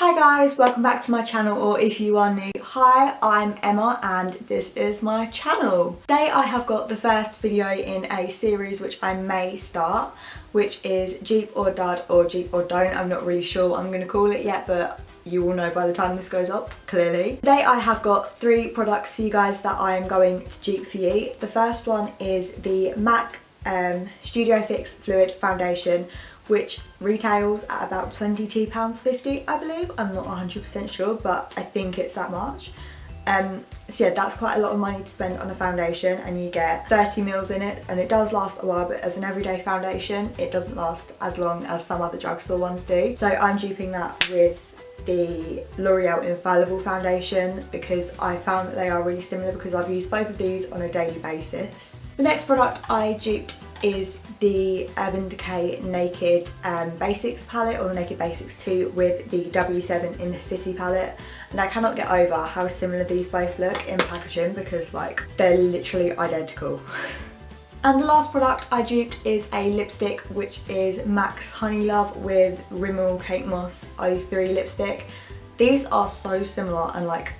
Hi guys, welcome back to my channel, or if you are new, hi, I'm Emma and this is my channel. Today I have got the first video in a series which I may start, which is Dupe or Dud or Dupe or Don't. I'm not really sure what I'm going to call it yet, but you will know by the time this goes up, clearly. Today I have got 3 products for you guys that I am going to dupe for you. The first one is the MAC Studio Fix Fluid Foundation, which retails at about £22.50, I believe. I'm not 100% sure, but I think it's that much. So yeah, that's quite a lot of money to spend on a foundation, and you get 30 mils in it, and it does last a while, but as an everyday foundation, it doesn't last as long as some other drugstore ones do. So I'm duping that with the L'Oreal Infallible foundation because I found that they are really similar because I've used both of these on a daily basis. The next product I duped is the Urban Decay Naked Basics palette, or the Naked Basics 2 with the W7 in the City palette, and I cannot get over how similar these both look in packaging because like they're literally identical. And the last product I duped is a lipstick, which is MAC's Honeylove with Rimmel Kate Moss 03 lipstick. These are so similar and like,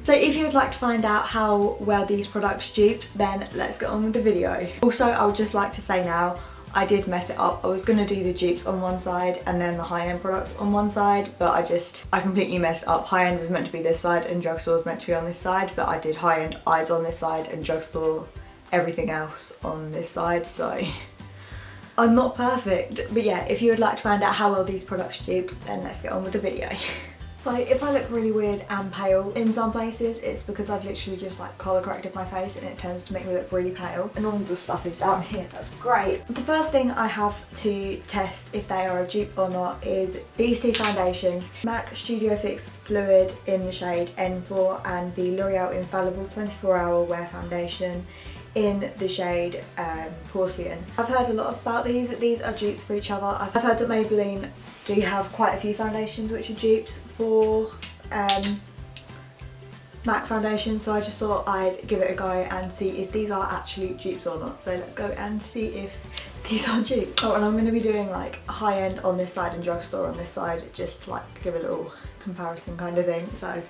So if you would like to find out how well these products duped, then let's get on with the video. Also, I would just like to say now, I did mess it up. I was going to do the dupes on one side and then the high-end products on one side, but I completely messed up. High-end was meant to be this side and drugstore was meant to be on this side, but I did high-end eyes on this side and drugstore everything else on this side, so I'm not perfect. But yeah, if you would like to find out how well these products duped, then let's get on with the video. So if I look really weird and pale in some places, it's because I've literally just like colour corrected my face and it tends to make me look really pale, and all of the stuff is down here. That's great. The first thing I have to test if they are a dupe or not is these 2 foundations, MAC Studio Fix Fluid in the shade N4 and the L'Oreal Infallible 24-Hour Wear Foundation in the shade Porcelain. I've heard a lot about these, that these are dupes for each other. I've heard that Maybelline do have quite a few foundations which are dupes for MAC foundations, so I just thought I'd give it a go and see if these are actually dupes or not. So let's go and see if these are dupes. Oh, and I'm going to be doing like high end on this side and drugstore on this side, just to like give a little comparison kind of thing. So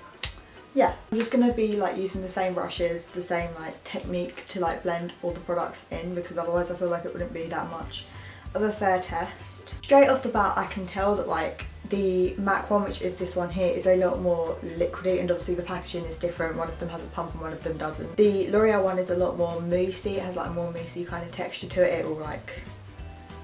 yeah, I'm just going to be like using the same brushes, the same like technique to like blend all the products in, because otherwise I feel like it wouldn't be that much of a fair test. Straight off the bat I can tell that like the MAC one, which is this one here, is a lot more liquidy, and obviously the packaging is different. One of them has a pump and one of them doesn't. The L'Oreal one is a lot more moussey. It has like a more moussey kind of texture to it. It will like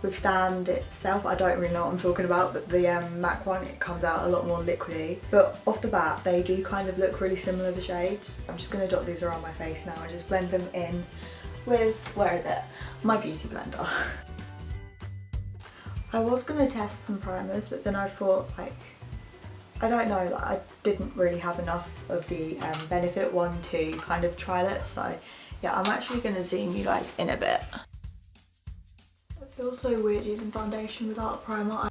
withstand itself. I don't really know what I'm talking about, but the MAC one, it comes out a lot more liquidy. But off the bat they do kind of look really similar, the shades. I'm just going to dot these around my face now and just blend them in with, where is it? My beauty blender. I was going to test some primers, but then I thought like, I don't know, like I didn't really have enough of the Benefit one to kind of try it. So yeah, I'm actually going to zoom you guys in a bit. It feels so weird using foundation without a primer.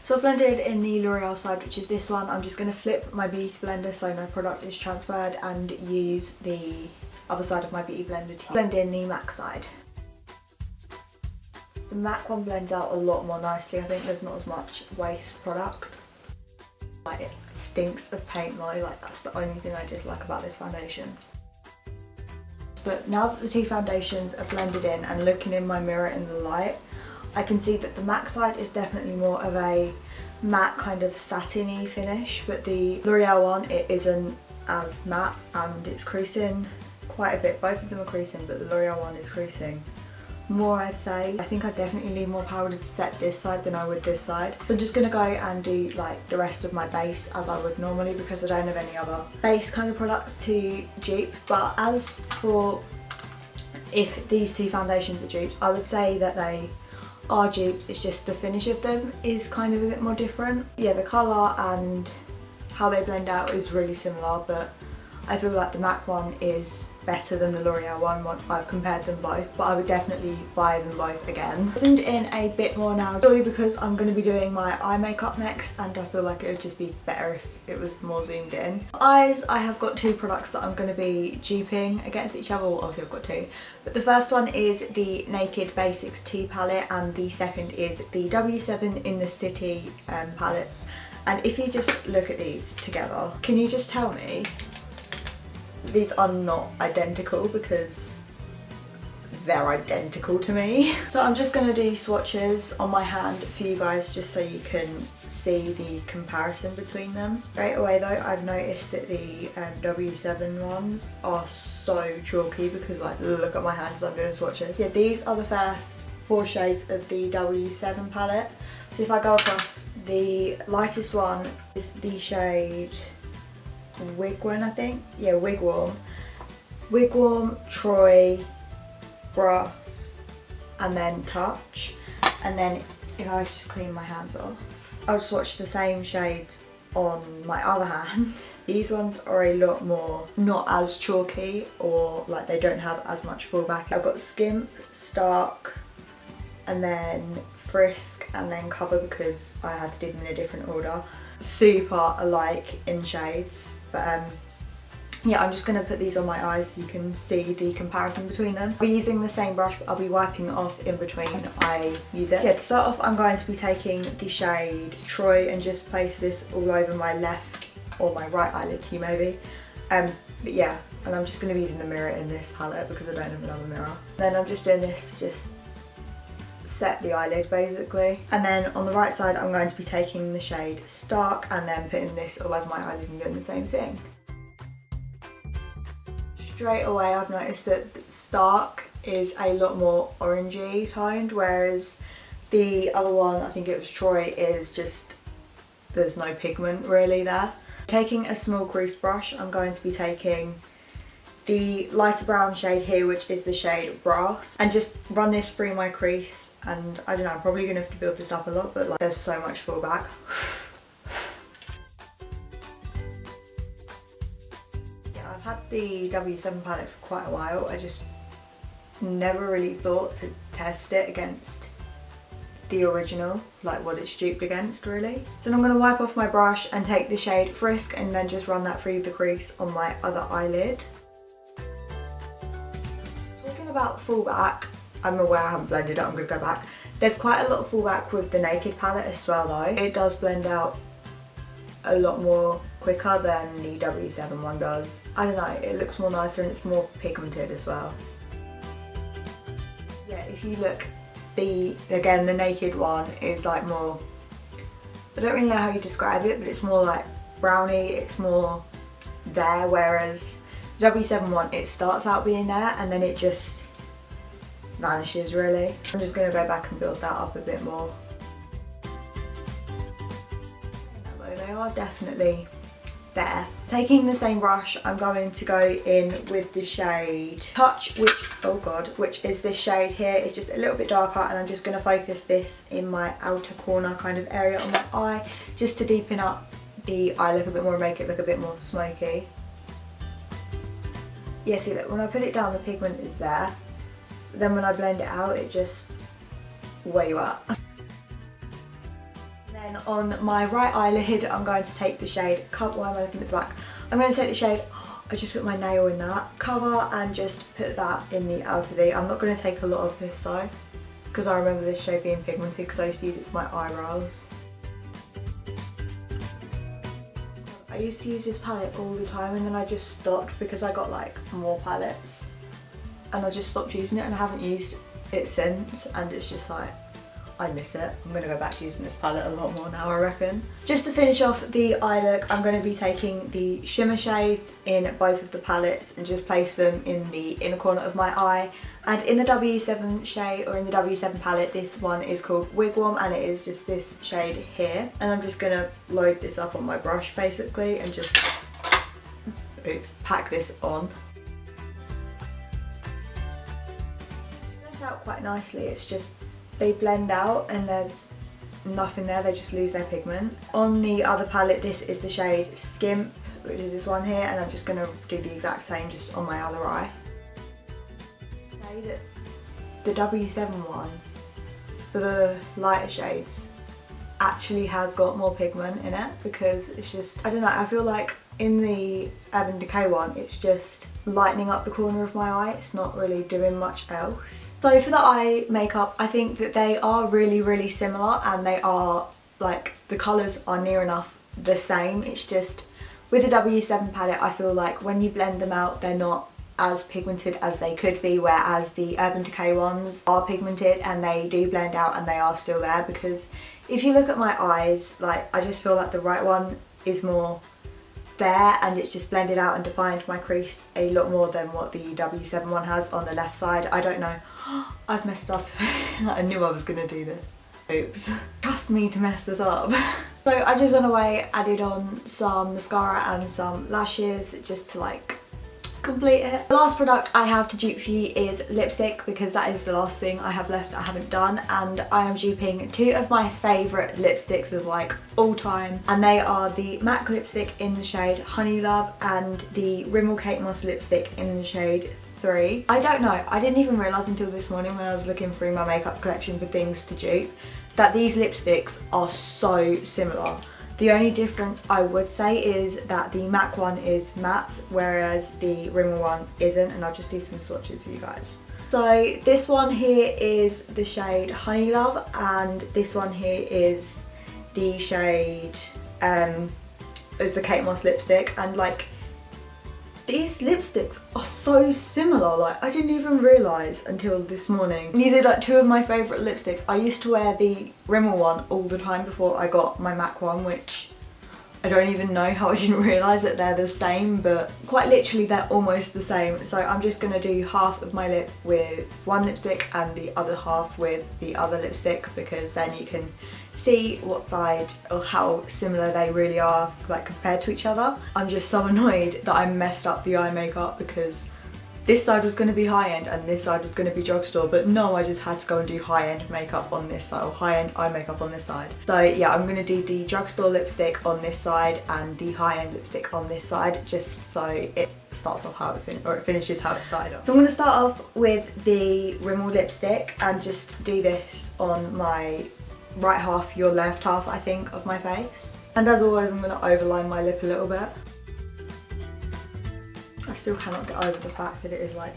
So I've blended in the L'Oreal side, which is this one. I'm just going to flip my beauty blender so no product is transferred, and use the other side of my beauty blender to blend in the MAC side. The MAC one blends out a lot more nicely. I think there's not as much waste product. Like it stinks of paint though, like that's the only thing I dislike about this foundation. But now that the 2 foundations are blended in and looking in my mirror in the light, I can see that the MAC side is definitely more of a matte kind of satiny finish, but the L'Oreal one, it isn't as matte and it's creasing quite a bit. Both of them are creasing, but the L'Oreal one is creasing more, I'd say. I think I definitely need more powder to set this side than I would this side. So I'm just going to go and do like the rest of my base as I would normally, because I don't have any other base kind of products to dupe. But as for if these 2 foundations are dupes, I would say that they are dupes. It's just the finish of them is kind of a bit more different. Yeah, the colour and how they blend out is really similar, but I feel like the MAC one is better than the L'Oreal one once I've compared them both, but I would definitely buy them both again. I zoomed in a bit more now, purely because I'm going to be doing my eye makeup next and I feel like it would just be better if it was more zoomed in. Eyes, I have got two products that I'm going to be duping against each other. Well, obviously I've got two. But the first one is the Naked Basics 2 palette and the second is the W7 in the City palettes. And if you just look at these together, can you just tell me these are not identical, because they're identical to me. So I'm just going to do swatches on my hand for you guys just so you can see the comparison between them. Straight away though, I've noticed that the W7 ones are so chalky because like look at my hands as I'm doing swatches. Yeah, these are the first 4 shades of the W7 palette. So if I go across, the lightest one is the shade Wigwarm, I think. Yeah, Wigwarm. Wigwarm, Troy, Brass, and then Touch. And then if I just clean my hands off, I'll swatch the same shades on my other hand. These ones are a lot more not as chalky, or like they don't have as much fallback. I've got Skimp, Stark, and then Frisk, and then Cover because I had to do them in a different order. Super alike in shades, but yeah, I'm just going to put these on my eyes so you can see the comparison between them. I'll be using the same brush, but I'll be wiping it off in between I use it. So yeah, to start off, I'm going to be taking the shade Troy and just place this all over my left or my right eyelid to you maybe. But yeah, and I'm just going to be using the mirror in this palette because I don't have another mirror. Then I'm just doing this to just set the eyelid basically. And then on the right side, I'm going to be taking the shade Stark and then putting this all over my eyelid and doing the same thing. Straight away I've noticed that Stark is a lot more orangey toned, whereas the other one, I think it was Troy, is just, there's no pigment really there. Taking a small crease brush, I'm going to be taking the lighter brown shade here, which is the shade Brass, and just run this through my crease. And I don't know, I'm probably going to have to build this up a lot, but like there's so much fallback. I've had the W7 palette for quite a while. I just never really thought to test it against the original, like what it's duped against really. So I'm going to wipe off my brush and take the shade Frisk and then just run that through the crease on my other eyelid. Talking about fallback, I'm aware I haven't blended it, I'm going to go back. There's quite a lot of fallback with the Naked palette as well though. It does blend out a lot more quicker than the W7 one does. I don't know, it looks more nicer and it's more pigmented as well. Yeah, if you look, again the Naked one is like more, I don't really know how you describe it, but it's more like browny, it's more there, whereas the W7 one, it starts out being there and then it just vanishes really. I'm just going to go back and build that up a bit more. They are definitely there. Taking the same brush, I'm going to go in with the shade Touch, which, oh god, which is this shade here. It's just a little bit darker and I'm just going to focus this in my outer corner kind of area on my eye, just to deepen up the eye look a bit more and make it look a bit more smoky. Yeah, see look, when I put it down the pigment is there, but then when I blend it out it just, where you at? Then on my right eyelid, I'm going to take the shade, why am I looking at the back? I'm going to take the shade, I just put my nail in that, Cover, and just put that in the outer V. I'm not going to take a lot of this though, because I remember this shade being pigmented because I used to use it for my eyebrows. I used to use this palette all the time and then I just stopped because I got like more palettes and I just stopped using it and I haven't used it since, and it's just like, I miss it. I'm going to go back to using this palette a lot more now, I reckon. Just to finish off the eye look, I'm going to be taking the shimmer shades in both of the palettes and just place them in the inner corner of my eye. And in the W7 shade, or in the W7 palette, this one is called Wigwarm and it is just this shade here. And I'm just going to load this up on my brush basically and just, oops, pack this on. It blends out quite nicely, it's just, they blend out and there's nothing there, they just lose their pigment. On the other palette, this is the shade Skimp, which is this one here, and I'm just going to do the exact same just on my other eye. Say that the W7 one, for the lighter shades, actually has got more pigment in it, because it's just, I don't know, I feel like in the Urban Decay one it's just lightening up the corner of my eye, it's not really doing much else. So for the eye makeup, I think that they are really similar, and they are like, the colours are near enough the same. It's just with the W7 palette, I feel like when you blend them out they're not as pigmented as they could be, whereas the Urban Decay ones are pigmented and they do blend out and they are still there. Because if you look at my eyes, like, I just feel like the right one is more there and it's just blended out and defined my crease a lot more than what the W7 one has on the left side. I don't know. I've messed up. I knew I was gonna do this. Oops. Trust me to mess this up. So I just went away, added on some mascara and some lashes just to like complete it. The last product I have to dupe for you is lipstick, because that is the last thing I have left that I haven't done, and I am duping two of my favourite lipsticks of like all time, and they are the MAC lipstick in the shade Honeylove and the Rimmel Kate Moss lipstick in the shade 3. I don't know, I didn't even realise until this morning when I was looking through my makeup collection for things to dupe that these lipsticks are so similar. The only difference I would say is that the MAC one is matte, whereas the Rimmel one isn't, and I'll just do some swatches for you guys. So this one here is the shade Honeylove, and this one here is the shade, is the Kate Moss lipstick, and like, these lipsticks are so similar, like I didn't even realise until this morning. These are like two of my favourite lipsticks. I used to wear the Rimmel one all the time before I got my MAC one, which I don't even know how I didn't realise that they're the same, but quite literally they're almost the same. So I'm just going to do half of my lip with one lipstick and the other half with the other lipstick, because then you can see what side or how similar they really are, like compared to each other. I'm just so annoyed that I messed up the eye makeup, because this side was going to be high-end and this side was going to be drugstore, but no, I just had to go and do high-end makeup on this side, or high-end eye makeup on this side. So yeah, I'm going to do the drugstore lipstick on this side and the high-end lipstick on this side, just so it starts off how it finishes how it started off. So I'm going to start off with the Rimmel lipstick and just do this on my right half, your left half, I think, of my face. And as always, I'm going to overline my lip a little bit. I still cannot get over the fact that it is like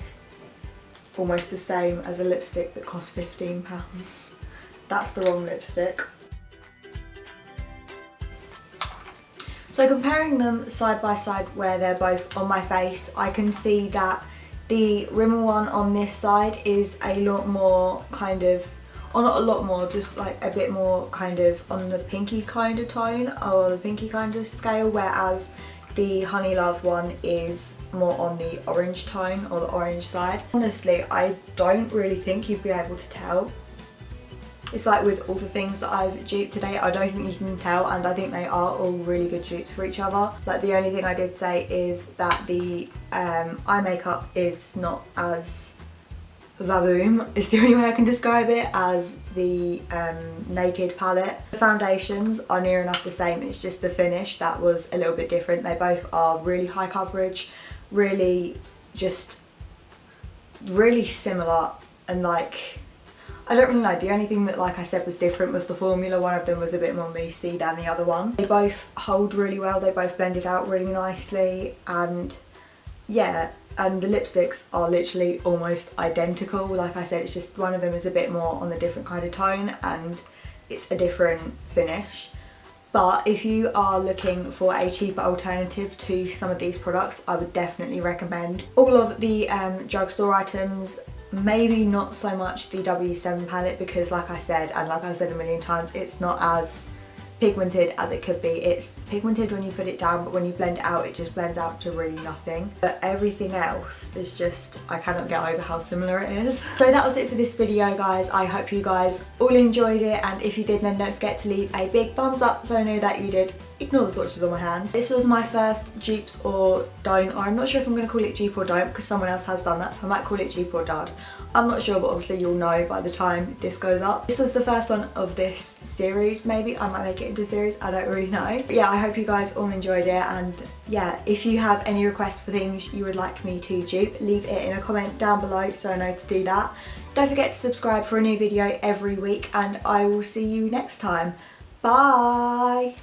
almost the same as a lipstick that costs £15. That's the wrong lipstick. So comparing them side by side where they're both on my face, I can see that the Rimmel one on this side is a lot more kind of, or not a lot more, just like a bit more kind of on the pinky kind of tone, or the pinky kind of scale, whereas the Honeylove one is more on the orange tone, or the orange side. Honestly, I don't really think you'd be able to tell. It's like with all the things that I've duped today, I don't think you can tell, and I think they are all really good dupes for each other. Like, the only thing I did say is that the eye makeup is not as Vavoom, is the only way I can describe it, as the Naked palette. The foundations are near enough the same, it's just the finish that was a little bit different. They both are really high coverage, really just really similar, and like, I don't really know, the only thing that, like I said, was different was the formula. One of them was a bit more moussey than the other one. They both hold really well, they both blended out really nicely, and yeah, and the lipsticks are literally almost identical. Like I said, it's just one of them is a bit more on the different kind of tone and it's a different finish. But if you are looking for a cheaper alternative to some of these products, I would definitely recommend all of the drugstore items. Maybe not so much the W7 palette, because like I said, and like I said a million times, it's not as pigmented as it could be. It's pigmented when you put it down, but when you blend it out, it just blends out to really nothing. But everything else is just, I cannot get over how similar it is. So that was it for this video, guys. I hope you guys all enjoyed it, and if you did, then don't forget to leave a big thumbs up so I know that you did. Ignore the swatches on my hands. This was my first dupes or don't, or I'm not sure if I'm going to call it dupe or don't, because someone else has done that, so I might call it dupe or dud. I'm not sure, but obviously you'll know by the time this goes up. This was the first one of this series. Maybe I might make it it into a series, I don't really know. But yeah, I hope you guys all enjoyed it, and yeah, if you have any requests for things you would like me to dupe, leave it in a comment down below so I know to do that. Don't forget to subscribe for a new video every week, and I will see you next time. Bye!